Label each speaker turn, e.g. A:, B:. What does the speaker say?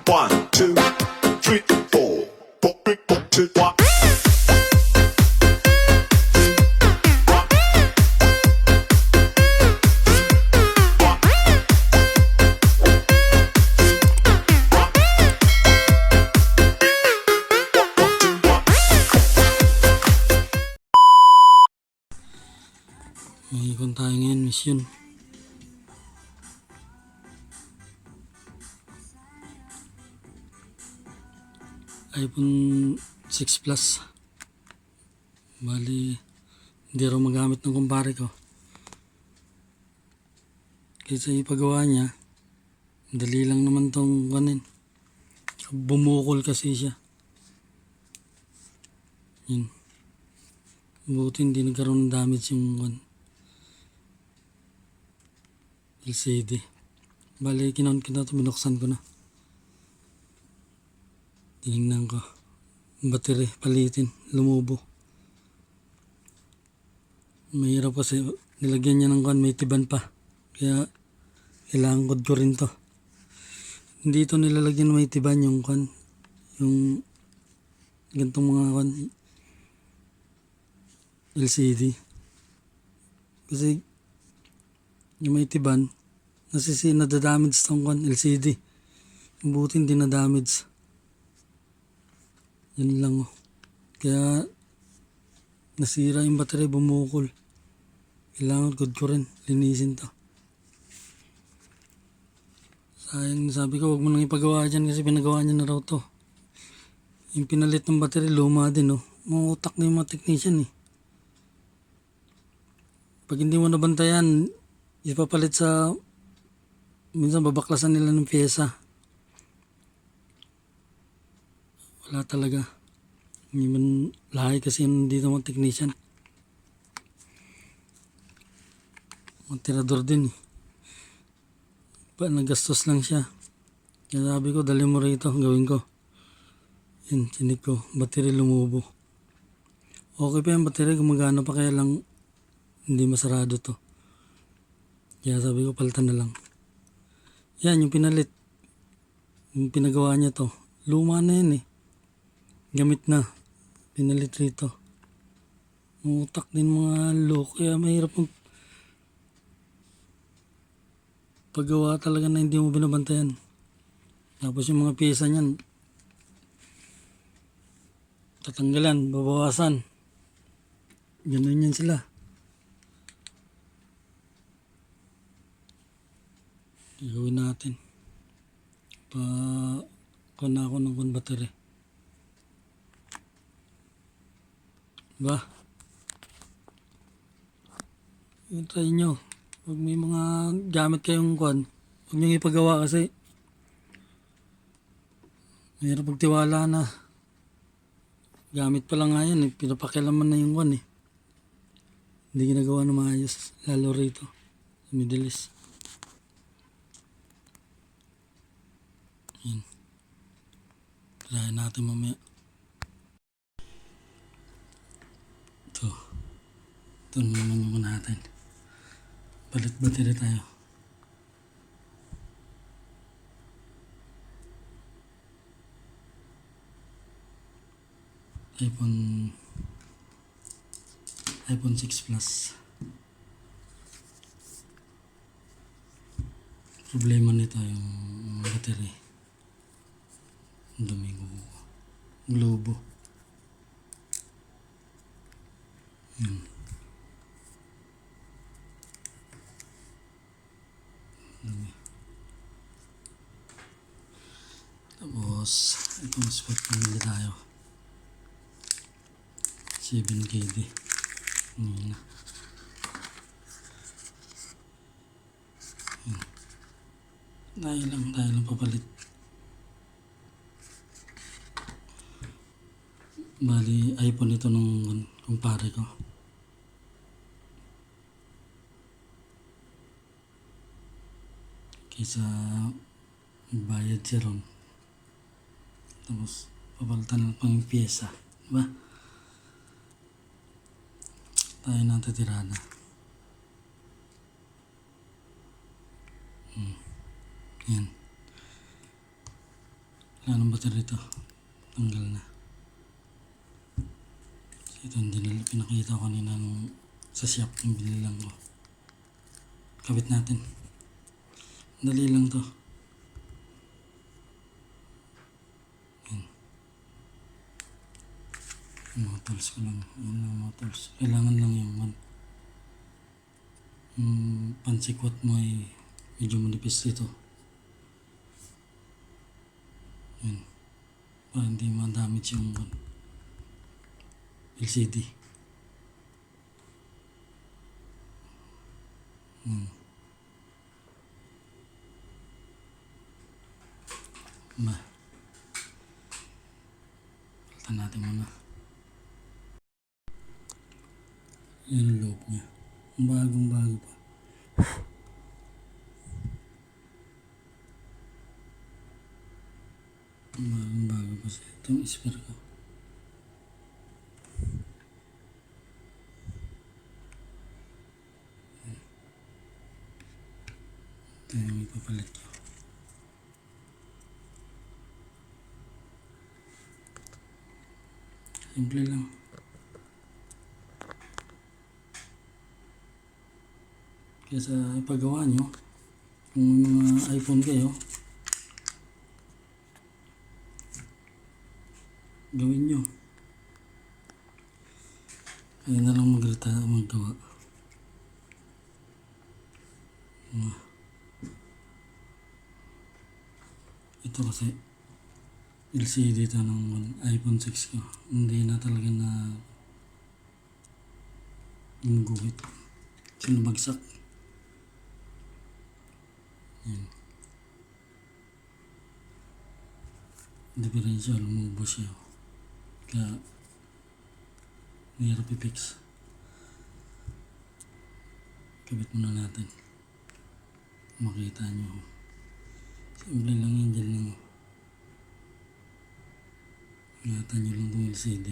A: 1, 2, 3, 4. 4, 2, 1.
B: May ikon tayo ngayon, mission. iPhone 6 Plus. Bali, hindi raw magamit ng kumpare ko. Kaysa ipagawa niya, dali lang naman tong kanin. Bumukol kasi siya. Yun. Buti hindi nagkaroon ng damage yung LCD. Bali, kinon ko na ito, binuksan ko na. Tinignan ko. Battery, palitin, lumubo. Mahirap kasi nilagyan niya ng may tiban pa. Kaya kailangan ko rin to. Hindi ito nilalagyan ng may tiban yung yung gantong mga LCD. Kasi yung may tiban, nadadamage tong LCD. Buti hindi na-damage. Yan lang oh. Kaya nasira yung battery, bumukol. Kailangan ko rin, linisin to. Sayang, sabi ko wag mo nang ipagawa dyan kasi pinagawa niya na raw to. Yung pinalit ng battery, luma din oh. Mautak na yung mga technician eh. Pag hindi mo nabantayan, ipapalit minsan babaklasan nila ng pyesa. Wala talaga. Hindi man lahi kasi yun dito mga technician. Mga tirador din eh. Nagastos lang siya. Kaya sabi ko, dali mo rito, gawin ko. Yan, sinig ko. Battery lumubo. Okay pa yung battery, gumagana pa, kaya lang hindi masarado to. Kaya sabi ko, palitan na lang. Yan, yung pinalit. Yung pinagawa niya to. Luma na yan eh. Gamit na. Pinalit rito. Utak din mga look. Kaya mahirap yung paggawa talaga na hindi mo binabantayan. Tapos yung mga pyesa niyan, tatanggalan, babawasan. Ganun yan sila. Gawin natin. Kuna ako ng battery. Diba? Yun, try nyo. Pag may mga gamit kayong huwag nyo ipagawa kasi mayroon pagtiwala na. Gamit pa lang nga yan eh. Pinapakilaman na yung eh. Hindi ginagawa na maayos. Lalo rito. Sa Middle East. Yan. Try natin mamaya. Ito naman yung natin. Palit battery tayo. iPhone 6 Plus. Problema nito yung battery. Dumi ko. Globo. Tapos itong spot pamili tayo 7KD tayo lang papalit. Bali iPhone ito nung kumpare ko. Kaysa bayad siya ron. Tapos papalitan lang pang pyesa. Diba? Tayo na titirada. Yan. Wala nang battery ito. Tanggal na. So, ito hindi na pinakita ko kanina nung sa shop yung binilang ko. Kabit natin. Dali lang to. Yan. Yung mga tools ko lang. Yan lang mga tools. Kailangan lang yung pansikwat mo ay medyo manipis dito. Yan. Para hindi ma-damage yung LCD. Palitan natin muna. Yan ang loob niya. Bagong bago pa. Bagong bago pa siya. Itong spare ko. Ito yung ipapalit ko. Simple lang. Kaya sa ipagawa nyo, kung may mga iPhone kayo, gawin nyo. Kaya na lang magawa. Ito kasi LCD ito ng iPhone 6 ko. Hindi na talaga na gumuguhit. Sinabagsak. Yan. Differential, lumubo siya. Kaya mahirap i-fix. Kabit muna natin. Makita nyo. Simple lang yan, dyan lang. Ingatan nyo lang itong LCD.